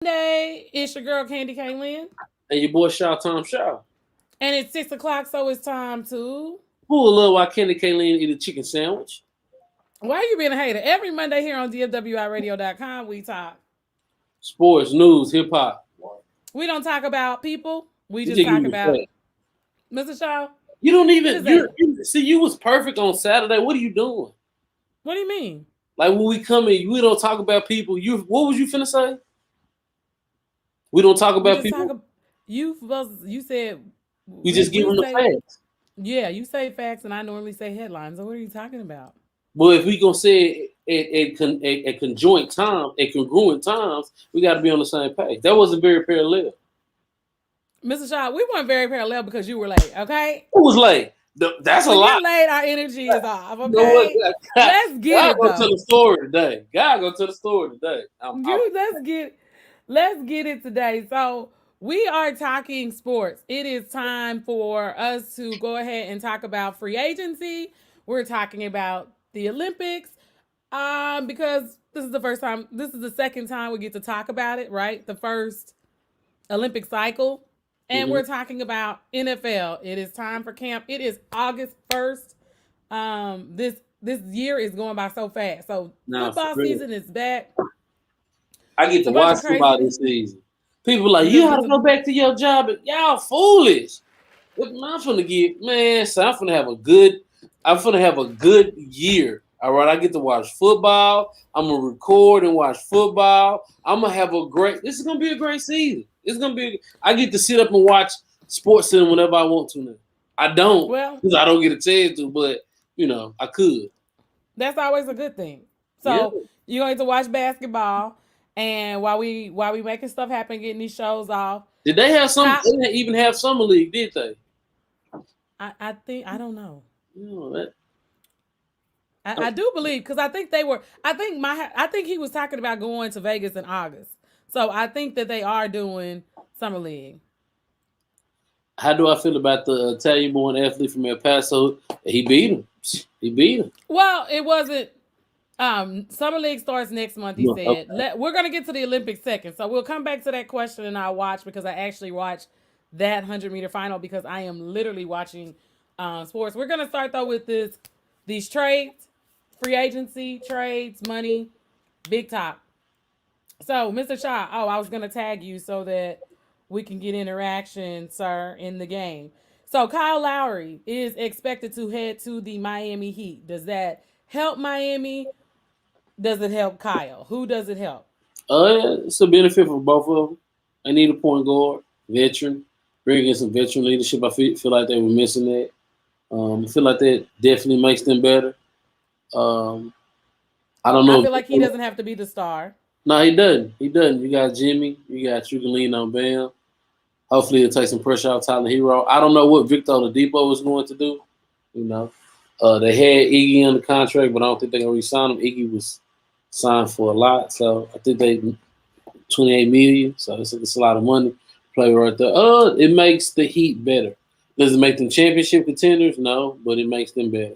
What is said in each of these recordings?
Monday. It's your girl Candy Kaylin. And your boy Tom Shaw. And it's 6 o'clock, so it's time to. Pull up while Kenny Kaylin eat a chicken sandwich. Why are you being a hater? Every Monday here on DFWIRadio.com, we talk. Sports, news, hip hop. We don't talk about people. We You just just give talk me about respect. Mr. Shaw. You don't What even is that? see you was perfect on Saturday. What are you doing? What do you mean? Like when we come in, we don't talk about people. You what was you finna say? We don't talk We about just talk. people. You said We just give we them the say facts. yeah. You say facts, and I normally say headlines. So what are you talking about, But if we gonna say it at conjoint time, at congruent times, we got to be on the same page. That wasn't very parallel. Mr. Shaw? We weren't very parallel because you were late. Okay. Who was late? That's a When lot. you're late, our energy is off. You know what? Okay. Let's get God it go tell though. the story today. God go tell the story today. You let's get it today. So we are talking sports. It is time for us to go ahead and talk about free agency. We're talking about the Olympics. Because this is the first time, this is the second time we get to talk about it, right? The first Olympic cycle. And Mhm. we're talking about NFL. It is time for camp. It is August 1st. This year is going by so fast. So Nah, for football real. season is back. I get A to bunch watch of football craziness. this season. People like, You're you gonna get gotta to go back to your job. Y'all foolish. I'm finna get man. So I'm finna have a good year. All right, I get to watch football. I'm gonna record and watch football. I'm gonna have a great. This is gonna be a great season. It's gonna be. I get to sit up and watch Sports Center whenever I want to now. I don't well, because I don't get a chance to, but I could. that's always a good thing. Yeah. So you're going to watch basketball, and while we making stuff happen, getting these shows off. Did they have some? Kyle, They didn't even have summer league, did they? I think I don't know. That, I do believe because I think they were. I think he was talking about going to Vegas in August. So I think that they are doing summer league. how do I feel about the Italian-born athlete from El Paso? He beat him. He beat him. Well, it wasn't. Summer league starts next month. He No, said. okay. We're gonna get to the Olympics second, so we'll come back to that question and I'll watch because I actually watched that 100-meter final because I am literally watching sports. We're gonna start though with these trades, free agency trades, money, big top. So, Mr. Shaw, I was gonna tag you so that we can get interaction, sir, in the game. So, Kyle Lowry is expected to head to the Miami Heat. Does that help Miami? Does it help Kyle? Who does it help? It's a benefit for both of them. I need a point guard, veteran, bring in some veteran leadership. I feel like they were missing that. I feel like that definitely makes them better. Um, I don't I know. feel like he doesn't have to be the star. No, he doesn't. He doesn't. You got Jimmy. You can lean on Bam. Hopefully, it'll take some pressure off Tyler Hero. I don't know what Victor Oladipo is going to do. You know, they had Iggy on the contract, but I don't think they're gonna re-sign him. Iggy was signed for a lot, so I think they 28 million. So it's a lot of money. Play right there. It makes the Heat better. Does it make them championship contenders? No, but it makes them better.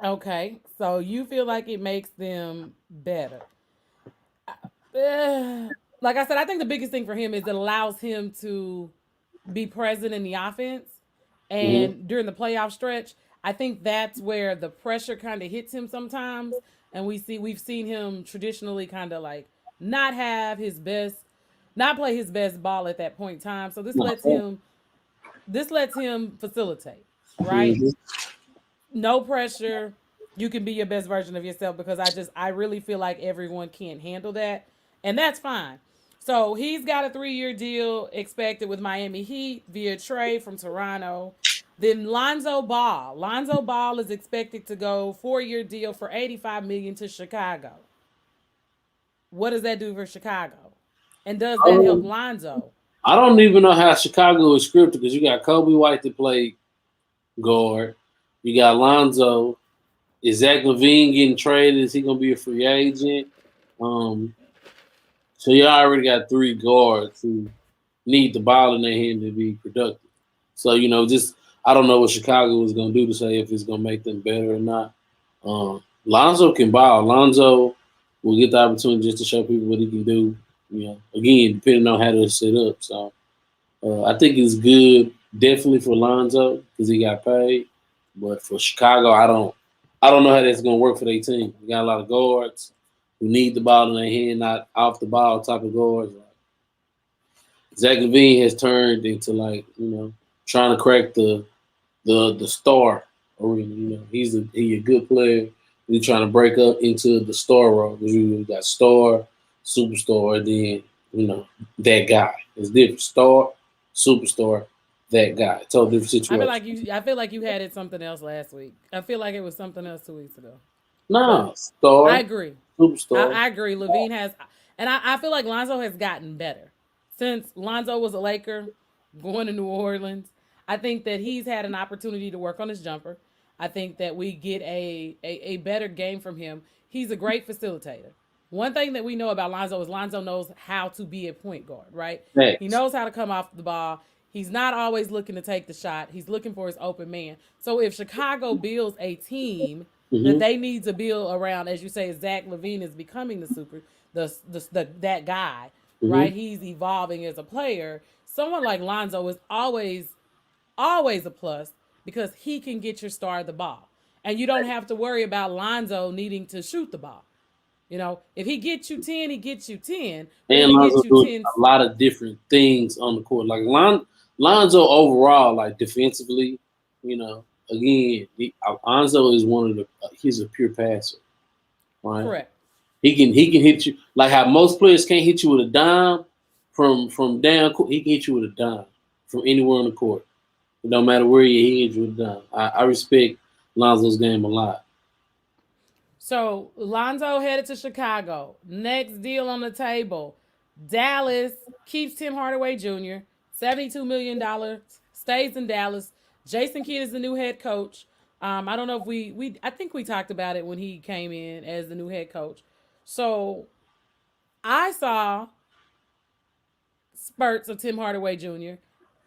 Okay, so you feel like it makes them better. Uh, like I said, I think the biggest thing for him is it allows him to be present in the offense. Mm-hmm. And during the playoff stretch, I think that's where the pressure kind of hits him sometimes. And we've seen him traditionally kind of like not have his best, not play his best ball at that point in time. So this lets him facilitate, right? Mm-hmm. No pressure. You can be your best version of yourself because I really feel like everyone can't handle that. And that's fine. So he's got a 3-year deal expected with Miami Heat via trade from Toronto. Then Lonzo Ball. Lonzo Ball is expected to go 4-year deal for 85 million to Chicago. What does that do for Chicago? And does that help Um, Lonzo? I don't even know how Chicago is scripted because you got Kobe White to play guard. You got Lonzo. Is Zach Levine getting traded? Is he going to be a free agent? Um, so you already got three guards who need the ball in their hand to be productive. So just I don't know what Chicago is going to do to say if it's going to make them better or not. Lonzo can ball. Lonzo will get the opportunity just to show people what he can do. You know, again, depending on how they're set up. So I think it's good, definitely for Lonzo because he got paid. But for Chicago, I don't know how that's going to work for their team. We got a lot of guards who need the ball in their hand, not off the ball type of guards. Zach LaVine has turned into trying to crack the star arena. You know, he's a good player. He's trying to break up into the star role. You got star, superstar, and then that guy. It's different. Star, superstar, that guy. Totally different situation. I feel like you had it something else last week. I feel like it was something else 2 weeks ago. No, But I star, agree. superstar. I agree. Levine has, and I feel like Lonzo has gotten better since Lonzo was a Laker going to New Orleans. I think that he's had an opportunity to work on his jumper. I think that we get a better game from him. He's a great facilitator. One thing that we know about Lonzo is Lonzo knows how to be a point guard, right? He Next. knows how to come off the ball. He's not always looking to take the shot. He's looking for his open man. So if Chicago builds a team that Mm-hmm. they need to build around, as you say, Zach LaVine is becoming that guy, Mm-hmm. right? He's evolving as a player. Someone like Lonzo is always a plus because he can get your star the ball. And you don't have to worry about Lonzo needing to shoot the ball. You know, if he gets you 10, he gets you 10. But if And he Lonzo gets you doing 10, a lot of different things on the court. Like Lonzo overall, like defensively, again, Lonzo is one of the. He's a pure passer, right? correct. He can hit you like how most players can't hit you with a dime from down court. He can hit you with a dime from anywhere on the court. It don't matter where he hits you with a dime. I respect Lonzo's game a lot. So Lonzo headed to Chicago. Next deal on the table. Dallas keeps Tim Hardaway Jr. $72 million, stays in Dallas. Jason Kidd is the new head coach. I don't know if we I think we talked about it when he came in as the new head coach. So I saw spurts of Tim Hardaway Jr.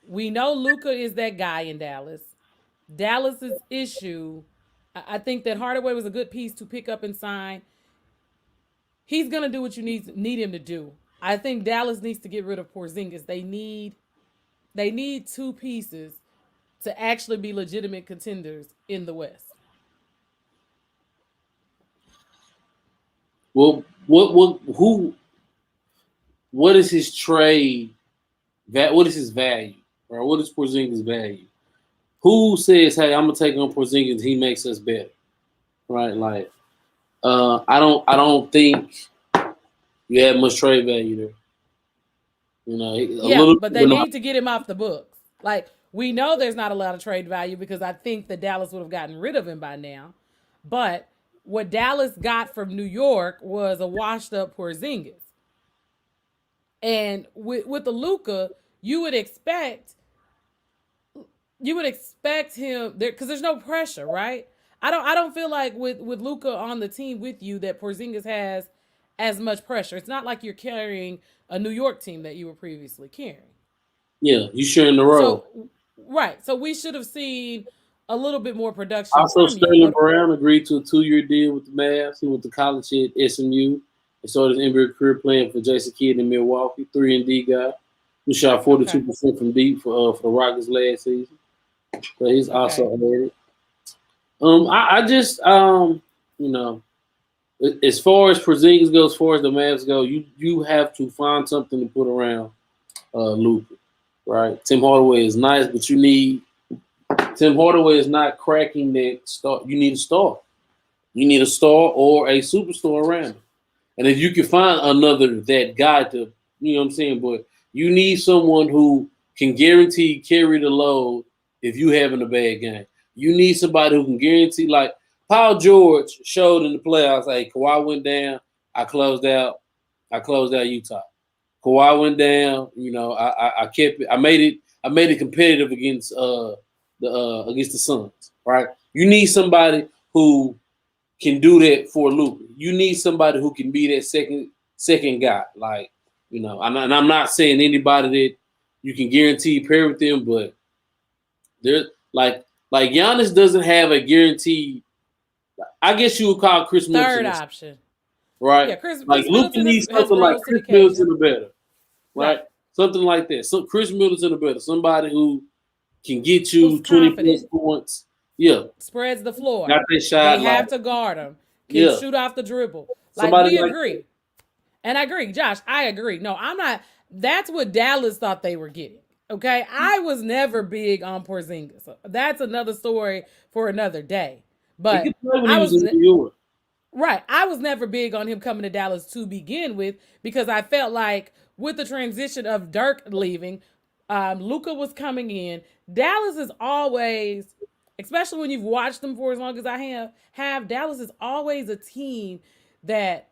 We know Luca is that guy in Dallas. Dallas's issue, I think that Hardaway was a good piece to pick up and sign. He's gonna do what you need him to do. I think Dallas needs to get rid of Porzingis. They need two pieces to actually be legitimate contenders in the West. Well, what is his trade? What is his value? Or what is Porzingis' value? Who says, "Hey, I'm gonna take on Porzingis. He makes us better." Right? Like, I don't think you have much trade value there. A Yeah, little. but they need to get him off the books. Like we know there's not a lot of trade value because I think that Dallas would have gotten rid of him by now. But what Dallas got from New York was a washed up Porzingis. And with the Luca, you would expect him there because there's no pressure, right? I don't feel like with Luca on the team with you that Porzingis has as much pressure. It's not like you're carrying a New York team that you were previously carrying. Yeah, you sharing the role. So right, so we should have seen a little bit more production Also, from you. Sterling But Brown agreed to a 2-year deal with the Mavs. He went to college at SMU and started his NBA career playing for Jason Kidd in Milwaukee. 3-and-D guy who shot okay, 42% from deep for the Rockets last season. So he's okay, also added. I just you know, as far as Porzingis goes, as far as the Mavs go, you have to find something to put around Luka, right? Tim Hardaway is nice, but Tim Hardaway is not cracking that star. You need a star. You need a star or a superstar around him. And if you can find another that guy to, you know what I'm saying, but you need someone who can guarantee carry the load if you having a bad game. You need somebody who can guarantee, like Paul George showed in the playoffs, like Kawhi went down, I closed out Utah. Kawhi went down, I kept it, I made it competitive against the Suns, right? You need somebody who can do that for Luka. You need somebody who can be that second guy. Like, and I'm not saying anybody that you can guarantee pair with them, but they're like Giannis doesn't have a guaranteed. I guess you would call Chris third Middleton. option. right? Yeah, Chris Like Luka Middleton needs has something like rose to the Chris occasion. Middleton or better, right? Right. Something like that. So Chris Middleton or better, somebody who can get you Who's 20 plus confident, points. Yeah, spreads the floor. got their They shot. Like, have to guard him, can yeah, shoot off the dribble. Like, somebody we like agree. And I agree. Josh, I agree. No, I'm not. That's what Dallas thought they were getting. Okay. I was never big on Porzingis. That's another story for another day. he could But play when he I was was in New York. right. I was never big on him coming to Dallas to begin with because I felt like with the transition of Dirk leaving, Luca was coming in. Dallas is always, especially when you've watched them for as long as I have Dallas is always a team that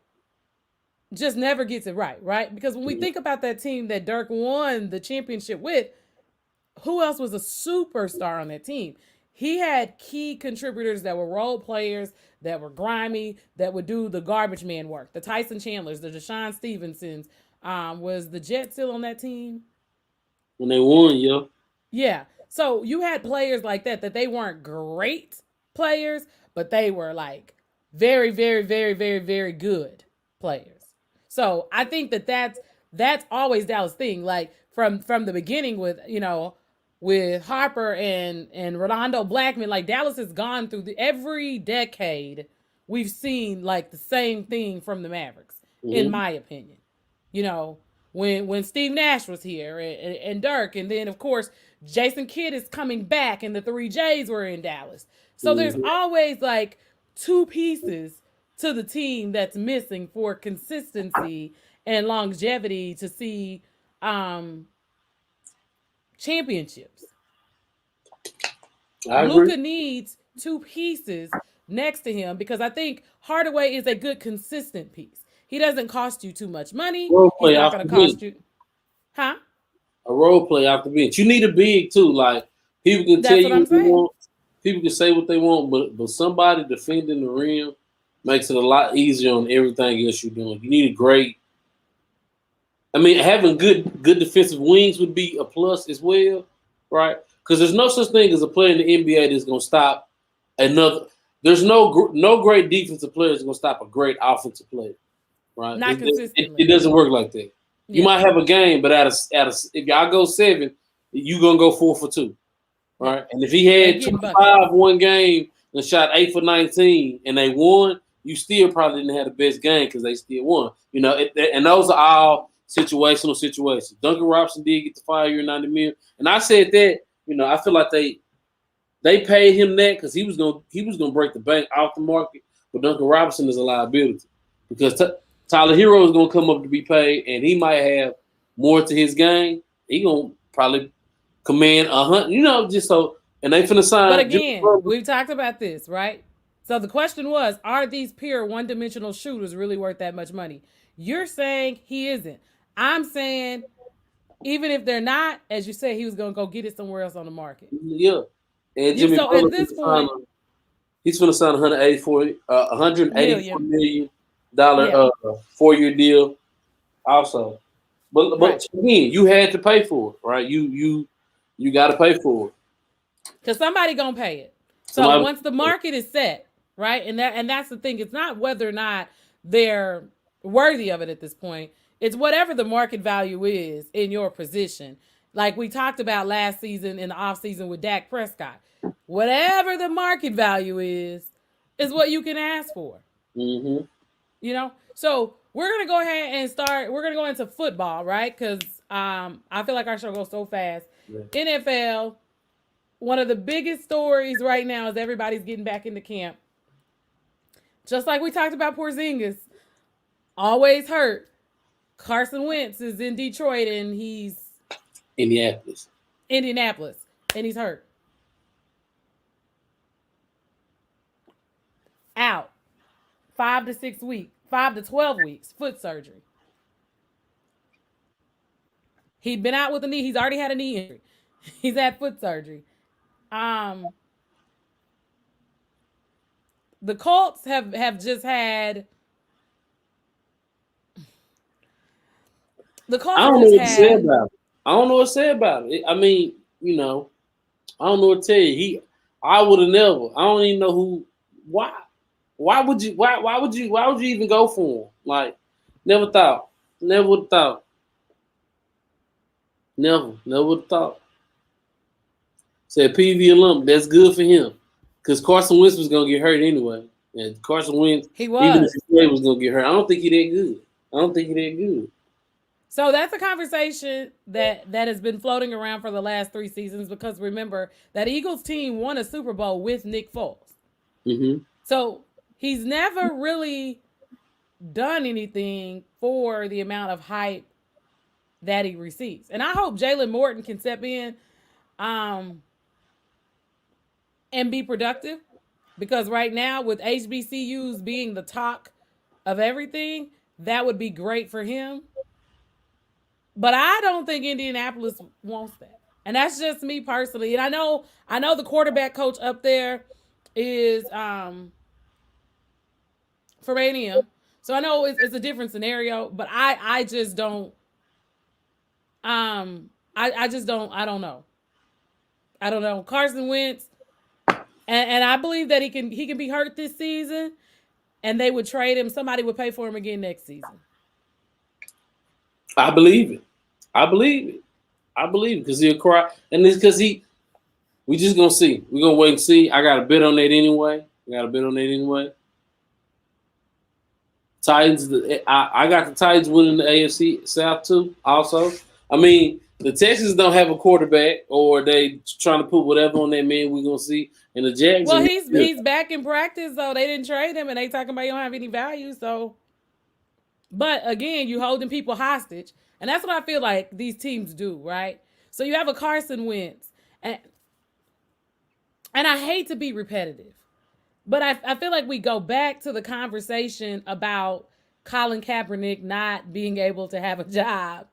just never gets it right, right? Because when we think about that team that Dirk won the championship with, who else was a superstar on that team? He had key contributors that were role players, that were grimy, that would do the garbage man work. The Tyson Chandlers, the Deshaun Stevensons. Was the Jets still on that team? When they won, yeah. Yeah. So you had players like that they weren't great players, but they were like very, very, very, very, very good players. So I think that's always Dallas thing. Like from the beginning with with Harper and Rolando Blackman, like Dallas has gone through every decade. We've seen like the same thing from the Mavericks, in Mm-hmm. my opinion. You know, when Steve Nash was here and Dirk, and then of course Jason Kidd is coming back, and the three J's were in Dallas. So there's Mm-hmm. always like two pieces to the team that's missing for consistency and longevity to see um, championships. I agree. Luca needs two pieces next to him because I think Hardaway is a good consistent piece. He doesn't cost you too much money. Role He's play not off going the to bench. cost you, huh? A role play off the bench. You need a big too. Like people can tell That's what you I'm what they saying. want. People can say what they want, but somebody defending the rim makes it a lot easier on everything else you're doing. You need a great. I mean, having good defensive wings would be a plus as well, right? Because there's no such thing as a player in the NBA that's going to stop another. There's no great defensive player that's going to stop a great offensive player, right? Not It consistently. doesn't work like that. You Yeah. might have a game, but if y'all go 7, you gonna go 4 for 2, Yeah. right? And if he They had getting 25 buckets. one game and shot 8 for 19 and they won, you still probably didn't have the best game because they still won. And those are all situational situations. Duncan Robinson did get the 5-year $90 million, and I said that. I feel like they paid him that because he was gonna break the bank off the market, but Duncan Robinson is a liability because Tyler Hero is gonna come up to be paid, and he might have more to his game. He gonna probably command 100, just so. And they finna But sign Jimmy again, Butler. we've talked about this, right? So the question was, are these pure one-dimensional shooters really worth that much money? You're saying he isn't. I'm saying even if they're not, as you said, he was going to go get it somewhere else on the market. Yeah, and Jimmy So at Butler this point, he's finna sign 184 million. million dollar Yeah, 4-year deal also. But right. again, you had to pay for it, right? You got to pay for it. Because somebody gonna pay it. So Somebody, once the market is set, right, and that's the thing. It's not whether or not they're worthy of it at this point. It's whatever the market value is in your position. Like we talked about last season in the off season with Dak Prescott. Whatever the market value is what you can ask for. mm-hmm. So we're gonna go ahead and start. We're gonna go into football, right? Because I feel like our show goes so fast. Yeah. NFL. One of the biggest stories right now is everybody's getting back into camp. Just like we talked about Porzingis, always hurt. Carson Wentz is in Detroit and he's Indianapolis. Indianapolis and he's hurt. Out 5 to 6 weeks, 5 to 12 weeks, foot surgery. He'd been out with a knee. He's already had a knee injury. He's had foot surgery. Um, the Colts have just had. The Colts I have don't know just what to say had. about it. I don't know what to say about it. I mean, I don't know what to tell you. I would have never. I don't even know why. Why would you? Why would you? Why would you even go for him? Like, never thought. Never would have thought. Never would have thought. Said PV alum. That's good for him, because Carson Wentz was gonna get hurt anyway. And Carson Wentz, He even if was. he played, was gonna get hurt. I don't think he that good. I don't think he that good. So that's a conversation that has been floating around for the last 3 seasons because remember that Eagles team won a Super Bowl with Nick Foles. Mm-hmm. So he's never really done anything for the amount of hype that he receives. And I hope Jalen Morton can step in um, and be productive because right now with HBCUs being the talk of everything, that would be great for him. But I don't think Indianapolis wants that. And that's just me personally. And I know the quarterback coach up there is from A&M. So I know it's a different scenario, but I just don't I just don't I don't know. I don't know. Carson Wentz and I believe that he can be hurt this season and they would trade him. Somebody would pay for him again next season. I believe it. I believe it. I believe it because he'll cry, and it's because he. We just gonna see. We're gonna wait and see. I got a bet on that anyway. Titans. I got the Titans winning the AFC South too. Also, I mean the Texans don't have a quarterback, or they trying to put whatever on that man. We're gonna see. And the Jags. Well, he's back in practice, though. They didn't trade him, and they talking about he don't have any value. So, but again, you holding people hostage, and that's what I feel like these teams do, right? So you have a Carson Wentz, and I hate to be repetitive, but I feel like we go back to the conversation about Colin Kaepernick not being able to have a job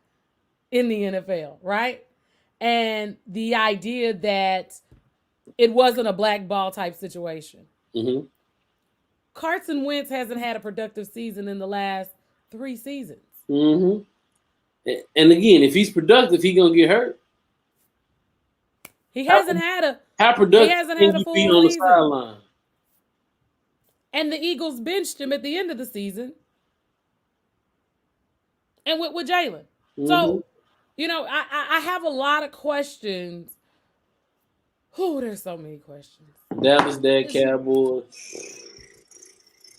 in the NFL, right? And the idea that it wasn't a black ball type situation. Mm-hmm. Carson Wentz hasn't had a productive season in the last 3 seasons. Mm-hmm. And again, if he's productive, he gonna get hurt. He hasn't had a How productive he hasn't can had a you full be on the season. sideline? And the Eagles benched him at the end of the season. And with Jalen. Mm-hmm. So, I have a lot of questions. There's so many questions. Dallas, that Cowboys.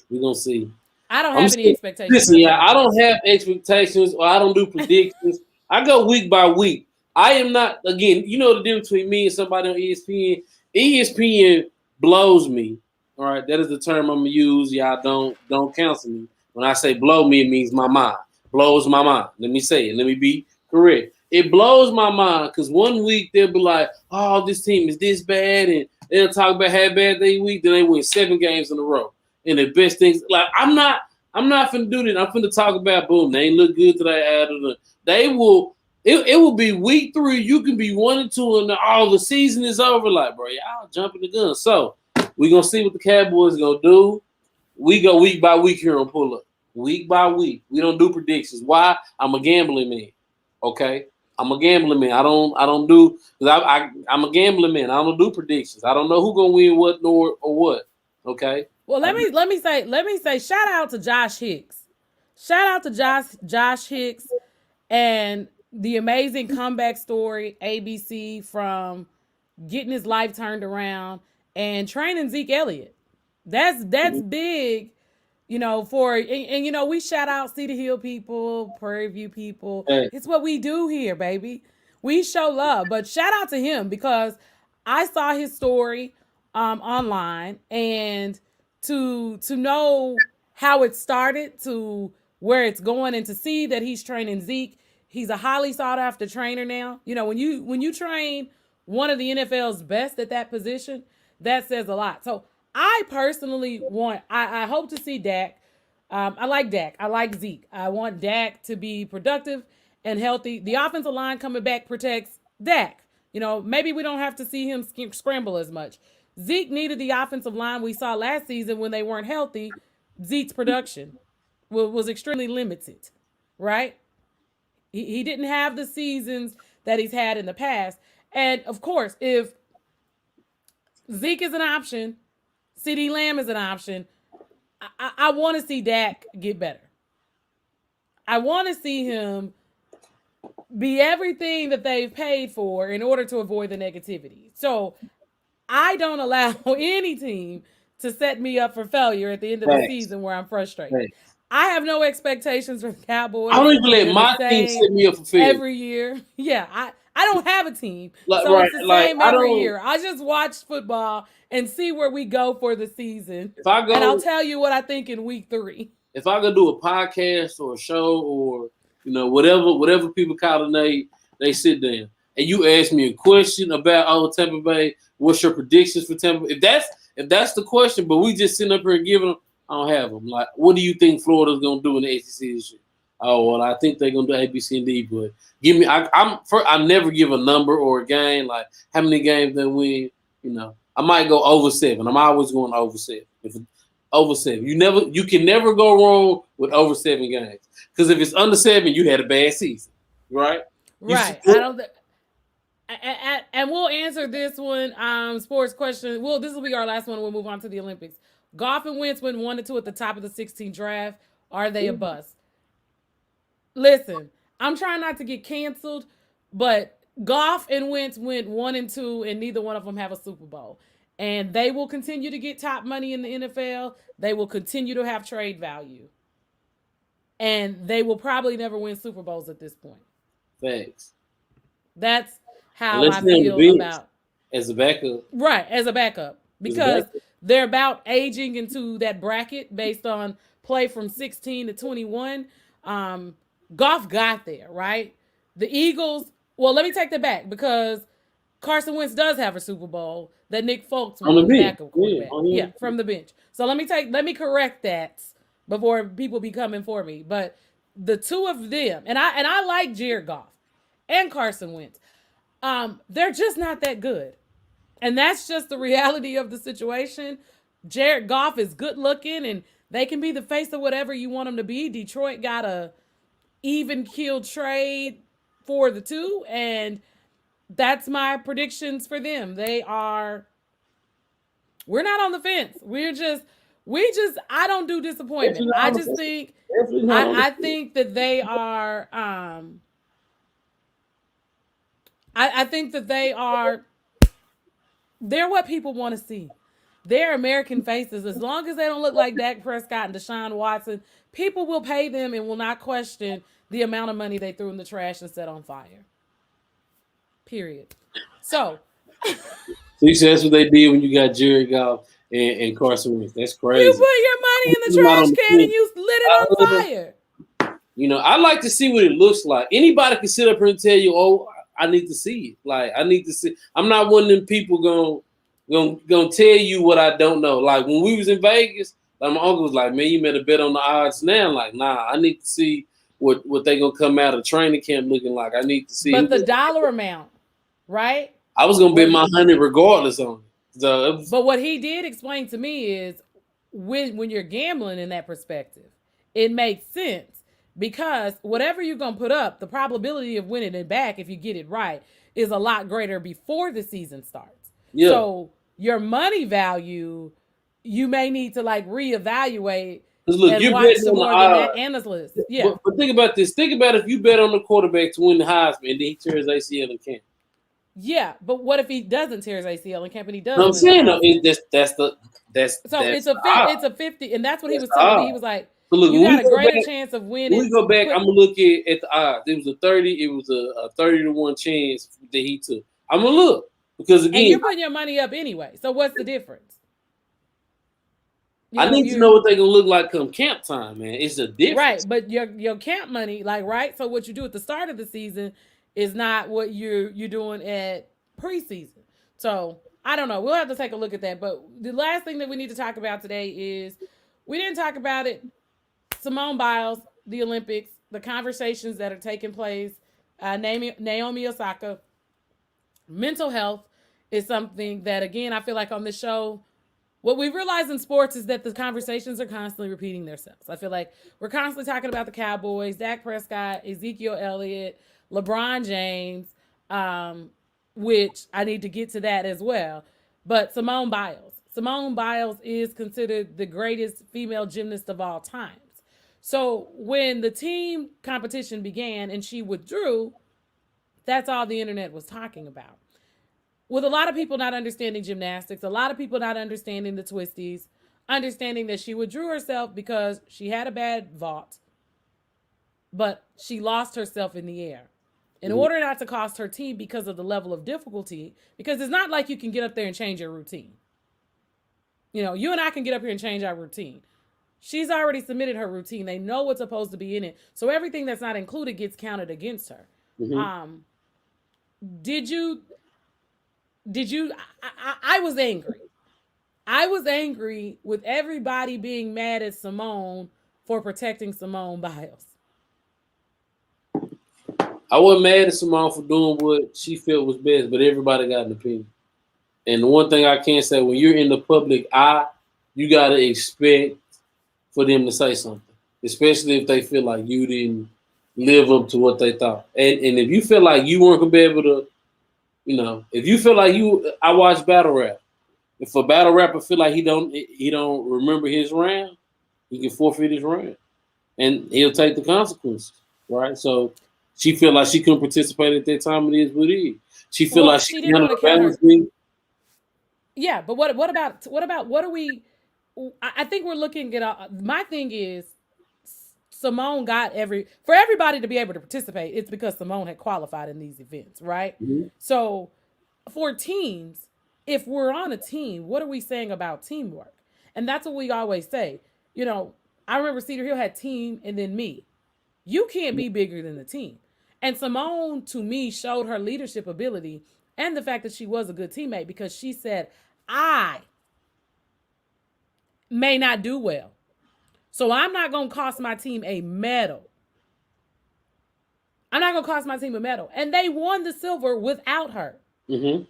We're gonna see. I don't have any expectations. Listen, yeah, I don't have expectations or I don't do predictions. I go week by week. I am not, again, you know the difference between me and somebody on ESPN. ESPN blows me. All right, that is the term I'm gonna use. Y'all don't counsel me. When I say blow me, it means my mind. Blows my mind. Let me say it. Let me be correct. It blows my mind because one week they'll be like, oh, this team is this bad, and they'll talk about how bad they week, then they win 7 games in a row. And the best things, like I'm not finna do that. I'm finna talk about boom. They ain't look good today. They will. It will be week 3. You can be 1-2, and the season is over. Like, bro, y'all jumping the gun. So we gonna see what the Cowboys gonna do. We go week by week here on Pull Up. Week by week. We don't do predictions. Why? I'm a gambling man. Okay. I'm a gambling man. I don't do because I'm a gambling man. I don't do predictions. I don't know who gonna win what nor or what. Okay. Well, let me say shout out to Josh Hicks. Shout out to Josh Hicks and the amazing comeback story ABC from getting his life turned around and training Zeke Elliott. That's big, for and we shout out Cedar Hill people, Prairie View people. Hey. It's what we do here, baby. We show love, but shout out to him because I saw his story online and to know how it started to where it's going and to see that he's training Zeke. He's a highly sought after trainer now. When you train one of the NFL's best at that position, that says a lot. So I personally I hope to see Dak. I like Dak. I like Zeke. I want Dak to be productive and healthy. The offensive line coming back protects Dak. Maybe we don't have to see him scramble as much. Zeke needed the offensive line we saw last season when they weren't healthy. Zeke's production was extremely limited, right? He didn't have the seasons that he's had in the past. And, of course, if Zeke is an option, CeeDee Lamb is an option, I want to see Dak get better. I want to see him be everything that they've paid for in order to avoid the negativity. So I don't allow any team to set me up for failure at the end of the Facts. season where I'm frustrated. Facts. I have no expectations for the I Cowboys. don't even let They're the my team same set me up for failure. every year. Yeah, I don't have a team. Like, So right, it's the like same I every don't. year. I just watch football and see where we go for the season. If I And I'll go, tell you what I think in week 3. if I go do a podcast or a show or whatever people call it, they sit down and you ask me a question about Tampa Bay. What's your predictions for Tampa? If that's the question, but we just sitting up here and giving them, I don't have them. Like, what do you think Florida's gonna do in the ACC this year? Oh well, I think they're gonna do A, B, C, and D. But give me, I never give a number or a game like how many games they win. I might go over 7. I'm always going over 7. If over 7, you can never go wrong with over 7 games. Because if it's under 7, you had a bad season, right? Right. I don't. And we'll answer this one. Sports question. Well, this will be our last one. We'll move on to the Olympics. Goff and Wentz went 1-2 at the top of the 16 draft. Are they a bust? Listen, I'm trying not to get canceled, but Goff and Wentz went 1-2, and neither one of them have a Super Bowl. And they will continue to get top money in the NFL. They will continue to have trade value. And they will probably never win Super Bowls at this point. Thanks. That's how Unless I they're on the feel bench about as a backup. right as a backup because they're about aging into that bracket based on play from 16 to 21. Goff got there, right? The Eagles. Well, let me take that back because Carson Wentz does have a Super Bowl that Nick Folks won On the bench. backup quarterback. Yeah, from the bench. So let me correct that before people be coming for me. But the two of them, and I like Jared Goff and Carson Wentz. They're just not that good. And that's just the reality of the situation. Jared Goff is good looking and they can be the face of whatever you want them to be. Detroit got a even keel trade for the two, and that's my predictions for them. We're not on the fence. I don't do disappointment. I just think I think that they are I think that they're what people want to see. They're American faces. As long as they don't look like Dak Prescott and Deshaun Watson, people will pay them and will not question the amount of money they threw in the trash and set on fire. Period. So you said that's what they did when you got Jared Goff and Carson Wentz. That's crazy. you put your money in the trash can and you lit it on fire. I like to see what it looks like. Anybody can sit up here and tell you, "Oh, I need to see it." Like I need to see. I'm not one of them people gonna tell you what I don't know. Like when we was in Vegas, like my uncle was like, "Man, you better bet on the odds now." Like, nah, I need to see what they gonna come out of training camp looking like. I need to see. But the dollar amount, right? I was gonna bet my 100 regardless on it. So but what he did explain to me is when you're gambling in that perspective, it makes sense. Because whatever you're going to put up, the probability of winning it back, if you get it right, is a lot greater before the season starts. Yeah. So your money value, you may need to reevaluate and watch some more than that analyst. Yeah. But think about this. Think about if you bet on the quarterback to win the Heisman and then he tears ACL in camp. Yeah, but what if he doesn't tear his ACL in camp and he does? No, I'm saying it's a 50, and that's what he was telling me. He was like, so look, you got a greater chance of winning. When we go back, I'm gonna look at the odds. It was a 30. It was a 30-1 chance that he took. I'm gonna look because again, and you're putting your money up anyway. So what's the difference? I need to know what they're gonna look like come camp time, man. It's a difference, right? But your camp money, right? So what you do at the start of the season is not what you're doing at preseason. So I don't know. We'll have to take a look at that. But the last thing that we need to talk about today is we didn't talk about it. Simone Biles, the Olympics, the conversations that are taking place, Naomi Osaka. Mental health is something that, again, I feel like on this show, what we realize in sports is that the conversations are constantly repeating themselves. I feel like we're constantly talking about the Cowboys, Dak Prescott, Ezekiel Elliott, LeBron James, which I need to get to that as well. But Simone Biles. Simone Biles is considered the greatest female gymnast of all times. So when the team competition began and she withdrew, that's all the internet was talking about. With a lot of people not understanding gymnastics, a lot of people not understanding the twisties, understanding that she withdrew herself because she had a bad vault, but she lost herself in the air. In order not to cost her team because of the level of difficulty, because it's not like you can get up there and change your routine. You know, you and I can get up here and change our routine. She's already submitted her routine. They know what's supposed to be in it. So everything that's not included gets counted against her. Did you, I was angry. I was angry with everybody being mad at Simone for protecting Simone Biles. I wasn't mad at Simone for doing what she felt was best, but everybody got an opinion. And the one thing I can say, when you're in the public eye, you got to expect for them to say something, especially if they feel like you didn't live up to what they thought. And if you feel like you weren't going to be able to, you know, if you feel like I watch battle rap. If a battle rapper feel like he don't remember his round, he can forfeit his round. And he'll take the consequences, right? So she feel like she couldn't participate at that time. It is what it is. She feel like she didn't want to balance me. Yeah, but what are we? I think we're looking at. My thing is, Simone got for everybody to be able to participate. It's because Simone had qualified in these events, right? Mm-hmm. So for teams, if we're on a team, what are we saying about teamwork? And that's what we always say. You know, I remember Cedar Hill had team and then me. You can't be bigger than the team. And Simone, to me, showed her leadership ability and the fact that she was a good teammate because she said, I may not do well. So I'm not going to cost my team a medal. I'm not going to cost my team a medal. And they won the silver without her. Mm-hmm.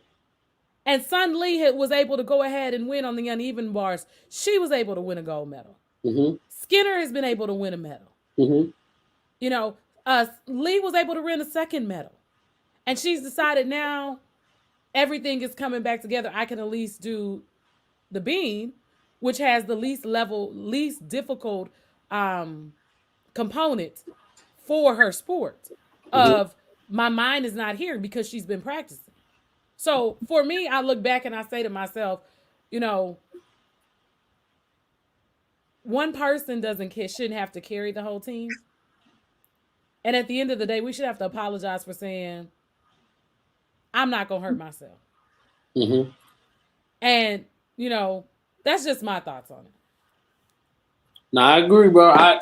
And Sun Lee was able to go ahead and win on the uneven bars. She was able to win a gold medal. Mm-hmm. Skinner has been able to win a medal. Mm-hmm. You know, Lee was able to win a second medal. And she's decided now everything is coming back together. I can at least do the beam, which has the least difficult component for her sport of my mind is not here because she's been practicing. So for me, I look back and I say to myself, you know, one person shouldn't have to carry the whole team. And at the end of the day, we should have to apologize for saying, I'm not going to hurt myself. Mm-hmm. And, you know, that's just my thoughts on it. No, I agree, bro. I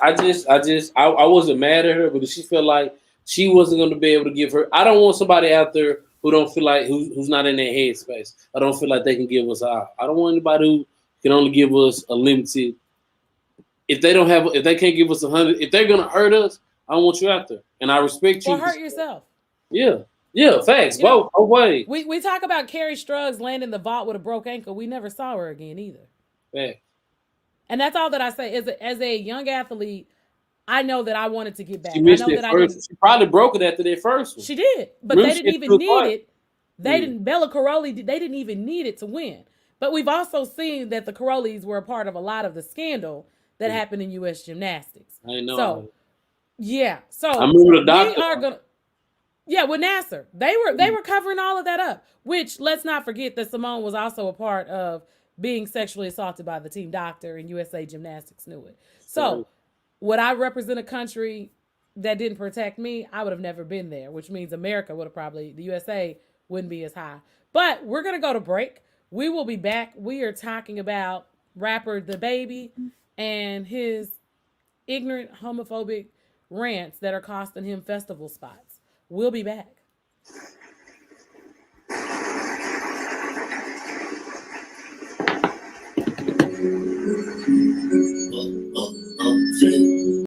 wasn't mad at her, but she felt like she wasn't going to be able to give her. I don't want somebody out there who don't feel like who's not in their headspace. I don't feel like they can give us out. I don't want anybody who can only give us a limited. If they can't give us 100, if they're going to hurt us, I don't want you out there. And I respect you. Or hurt yourself. Yeah, facts. Both ways. We talk about Carrie Struggs landing the vault with a broke ankle. We never saw her again either. Facts. And that's all that I say. As a young athlete, I know that I wanted to get back. She missed it first. She probably broke it after that first one. She did, but they didn't even need it. They didn't. Bella Caroli. They didn't even need it to win. But we've also seen that the Carolis were a part of a lot of the scandal that happened in U.S. gymnastics. I know. So, yeah. So I remember the doctor. We are gonna. Yeah, with Nasser, they were covering all of that up. Which let's not forget that Simone was also a part of being sexually assaulted by the team doctor, and USA Gymnastics knew it. So, would I represent a country that didn't protect me? I would have never been there, which means America would have the USA wouldn't be as high. But we're going to go to break. We will be back. We are talking about rapper DaBaby and his ignorant homophobic rants that are costing him festival spots. We'll be back.